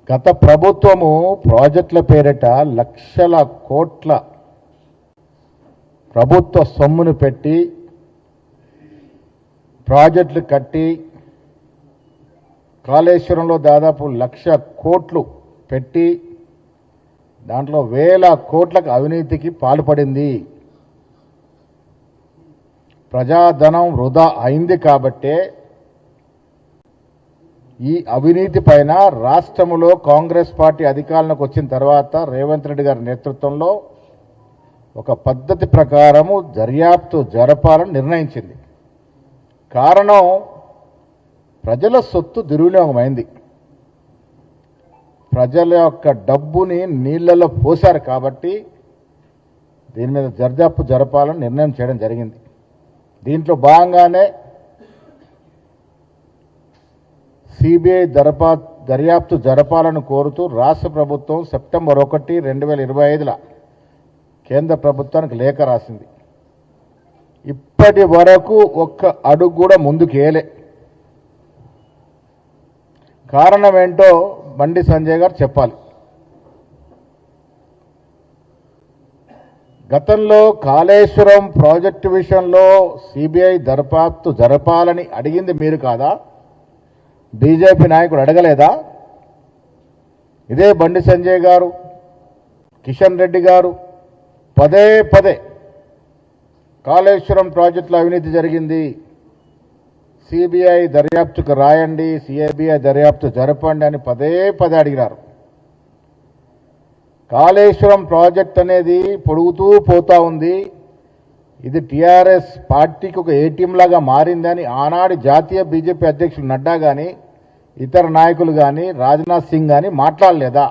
గత ప్రభుత్వము ప్రాజెక్టుల పేరిట లక్షల కోట్ల ప్రభుత్వ సొమ్మును పెట్టి ప్రాజెక్టులు కట్టి కాళేశ్వరంలో దాదాపు 1,00,000 కోట్లు పెట్టి దాంట్లో వేల కోట్లకు అవినీతికి పాల్పడింది. ప్రజాధనం వృధా అయింది కాబట్టే ఈ అవినీతి పైన రాష్ట్రంలో కాంగ్రెస్ పార్టీ అధికారంలోకి వచ్చిన తర్వాత రేవంత్ రెడ్డి గారి నేతృత్వంలో ఒక పద్ధతి ప్రకారము దర్యాప్తు జరపాలని నిర్ణయించింది. కారణం ప్రజల సొత్తు దుర్వినియోగమైంది. ప్రజల యొక్క డబ్బుని నీళ్లలో పోశారు కాబట్టి దీని మీద దర్యాప్తు జరపాలని నిర్ణయం చేయడం జరిగింది. దీంట్లో భాగంగానే సిబిఐ దర్యాప్తు జరపాలని కోరుతూ రాష్ట్ర ప్రభుత్వం సెప్టెంబర్ 1, 2025 కేంద్ర ప్రభుత్వానికి లేఖ రాసింది. ఇప్పటి వరకు ఒక్క అడుగు కూడా ముందుకేలే. కారణం ఏంటో బండి సంజయ్ గారు చెప్పాలి. గతంలో కాళేశ్వరం ప్రాజెక్టు విషయంలో సిబిఐ దర్యాప్తు జరపాలని అడిగింది మీరు కాదా? బీజేపీ నాయకుడు అడగలేదా? ఇదే బండి సంజయ్ గారు, కిషన్ రెడ్డి గారు పదే పదే కాళేశ్వరం ప్రాజెక్టులో అవినీతి జరిగింది, సిబిఐ దర్యాప్తుకు రాయండి, సిబిఐ దర్యాప్తు జరపండి అని పదే పదే అడిగినారు. కాళేశ్వరం ప్రాజెక్ట్ అనేది పొడుగుతూ పోతా ఉంది. ఇది టీఆర్ఎస్ పార్టీకి ఒక ఏటీఎం లాగా మారిందని ఆనాడు జాతీయ బీజేపీ అధ్యక్షులు నడ్డా కానీ ఇతర నాయకులు కానీ రాజ్నాథ్ సింగ్ కానీ మాట్లాడలేదా?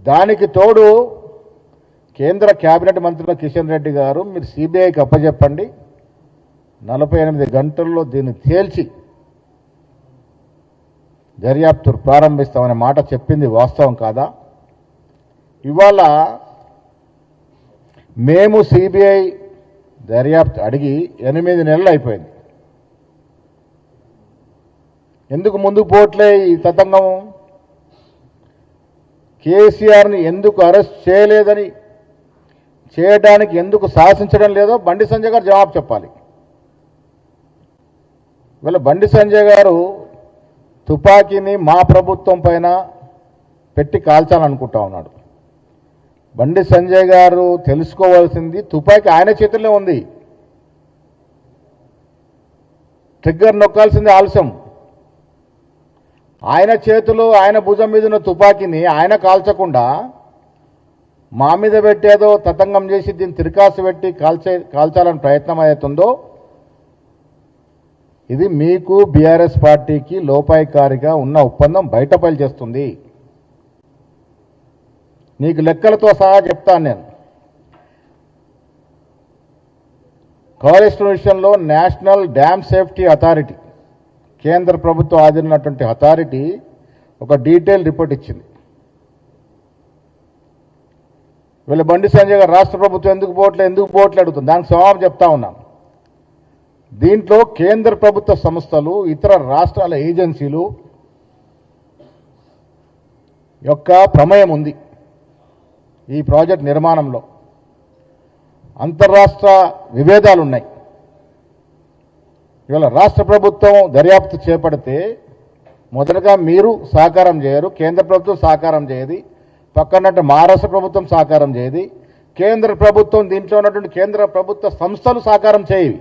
దానికి తోడు కేంద్ర కేబినెట్ మంత్రుల కిషన్ రెడ్డి గారు మీరు సిబిఐకి అప్పచెప్పండి, 48 గంటల్లో దీన్ని తేల్చి దర్యాప్తు ప్రారంభిస్తామనే మాట చెప్పింది వాస్తవం కాదా? ఇవాళ మేము సిబిఐ దర్యాప్తు అడిగి 8 నెలలు అయిపోయింది. ఎందుకు ముందుకు పోవట్లే ఈ తతంగం? కేసీఆర్ని ఎందుకు అరెస్ట్ చేయలేదని, చేయడానికి ఎందుకు సాహసించడం లేదో బండి సంజయ్ గారు జవాబు చెప్పాలి. వీళ్ళ బండి సంజయ్ గారు తుపాకీని మా ప్రభుత్వం పైన పెట్టి కాల్చాలనుకుంటా ఉన్నాడు. బండి సంజయ్ గారు తెలుసుకోవాల్సింది తుపాకీ ఆయన చేతుల్లో ఉంది, ట్రిగ్గర్ నొక్కాల్సింది ఆలస్యం. ఆయన చేతులు ఆయన భుజం మీద ఉన్న తుపాకీని ఆయన కాల్చకుండా మా మీద పెట్టేదో తతంగం చేసి దీన్ని తిరకాసు పెట్టి కాల్చాలని ప్రయత్నం అవుతుందో ఇది మీకు బీఆర్ఎస్ పార్టీకి లోపాయికారిగా ఉన్న ఒప్పందం బయటపడి చేస్తుంది. నీకు లెక్కలతో సహా చెప్తాను నేను. కాళేశ్వరం విషయంలో నేషనల్ డ్యామ్ సేఫ్టీ అథారిటీ, కేంద్ర ప్రభుత్వం ఆదినటువంటి అథారిటీ ఒక డీటెయిల్ రిపోర్ట్ ఇచ్చింది. వీళ్ళ బండి సంజయ్ గారు రాష్ట్ర ప్రభుత్వం ఎందుకు పోవట్లే అడుగుతుంది. దానికి జవాబు చెప్తా ఉన్నాను. దీంట్లో కేంద్ర ప్రభుత్వ సంస్థలు, ఇతర రాష్ట్రాల ఏజెన్సీలు యొక్క ప్రమేయం ఉంది ఈ ప్రాజెక్ట్ నిర్మాణంలో. అంతర్రాష్ట్ర విభేదాలు ఉన్నాయి. ఇవాళ రాష్ట్ర ప్రభుత్వం దర్యాప్తు చేపడితే మొదటగా మీరు సహకారం చేయరు, కేంద్ర ప్రభుత్వం సహకారం చేయదు, పక్కనట్టు మహారాష్ట్ర ప్రభుత్వం సహకారం చేయదు, కేంద్ర ప్రభుత్వం దీంట్లో ఉన్నటువంటి కేంద్ర ప్రభుత్వ సంస్థలు సహకారం చేయవి.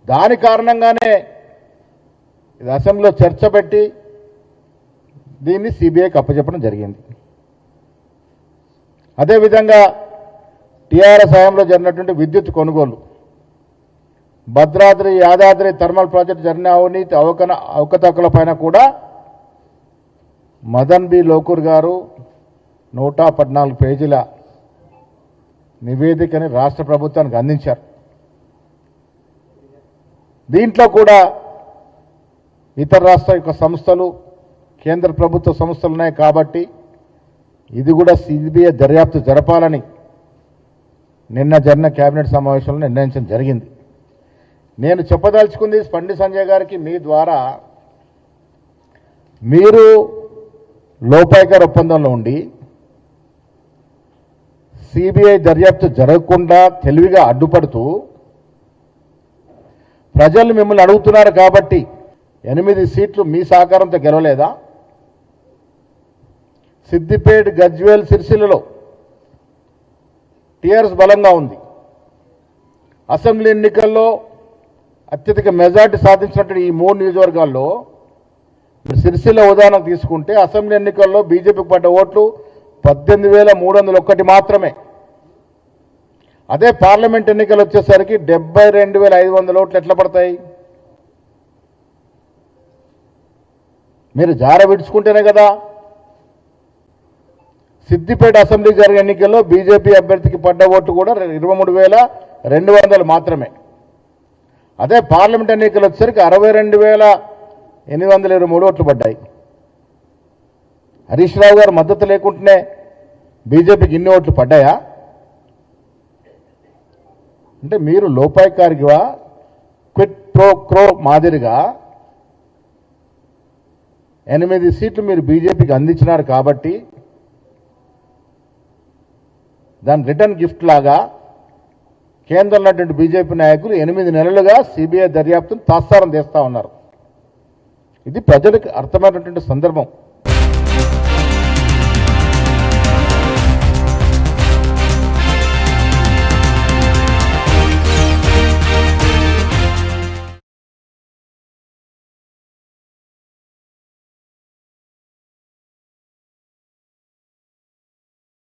దాని కారణంగానే ఇది అసెంబ్లీలో చర్చ పెట్టి దీన్ని సిబిఐకి అప్పచెప్పడం జరిగింది. అదేవిధంగా టీఆర్ఎస్ హయాంలో జరిగినటువంటి విద్యుత్ కొనుగోలు, భద్రాద్రి యాదాద్రి థర్మల్ ప్రాజెక్టు జరిగిన అవినీతి అవకతవకల పైన కూడా మదన్ బి లోకూర్ గారు 114 పేజీల నివేదికని రాష్ట్ర ప్రభుత్వానికి అందించారు. దీంట్లో కూడా ఇతర రాష్ట్ర యొక్క సంస్థలు, కేంద్ర ప్రభుత్వ సంస్థలు ఉన్నాయి కాబట్టి ఇది కూడా సిబిఐ దర్యాప్తు జరపాలని నిన్న జరిగిన కేబినెట్ సమావేశంలో నిర్ణయించడం జరిగింది. నేను చెప్పదలుచుకుంది బండి సంజయ్ గారికి మీ ద్వారా, మీరు లోపాయకార ఒప్పందంలో ఉండి సిబిఐ దర్యాప్తు జరగకుండా తెలివిగా అడ్డుపడుతూ ప్రజలు మిమ్మల్ని అడుగుతున్నారు కాబట్టి 8 సీట్లు మీ సహకారంతో గెలవలేదా? సిద్దిపేట, గజ్వేల్, సిరిసిల్లలో టీఆర్ఎస్ బలంగా ఉంది. అసెంబ్లీ ఎన్నికల్లో అత్యధిక మెజార్టీ సాధించినట్టు ఈ 3 నియోజకవర్గాల్లో సిరిసిల్ల ఉదాహరణ తీసుకుంటే అసెంబ్లీ ఎన్నికల్లో బీజేపీకి పడ్డ ఓట్లు 18,301 మాత్రమే. అదే పార్లమెంట్ ఎన్నికలు వచ్చేసరికి 72,500 ఓట్లు ఎట్లా పడతాయి? మీరు జార విడుచుకుంటేనే కదా. సిద్దిపేట అసెంబ్లీ జరిగే ఎన్నికల్లో బీజేపీ అభ్యర్థికి పడ్డ ఓట్లు కూడా 23,200 మాత్రమే. అదే పార్లమెంట్ ఎన్నికలు వచ్చేసరికి 62,823 ఓట్లు పడ్డాయి. హరీష్ రావు గారు మద్దతు లేకుండానే బీజేపీకి ఇన్ని ఓట్లు పడ్డాయా? అంటే మీరు లోపాయకారిగా క్విట్ ప్రో క్రో మాదిరిగా 8 సీట్లు మీరు బీజేపీకి అందించినారు కాబట్టి దాని రిటర్న్ గిఫ్ట్ లాగా కేంద్రంలో ఉన్నటువంటి బీజేపీ నాయకులు 8 నెలలుగా సిబిఐ దర్యాప్తును తాత్సారం చేస్తా ఉన్నారు. ఇది ప్రజలకు అర్థమైనటువంటి సందర్భం.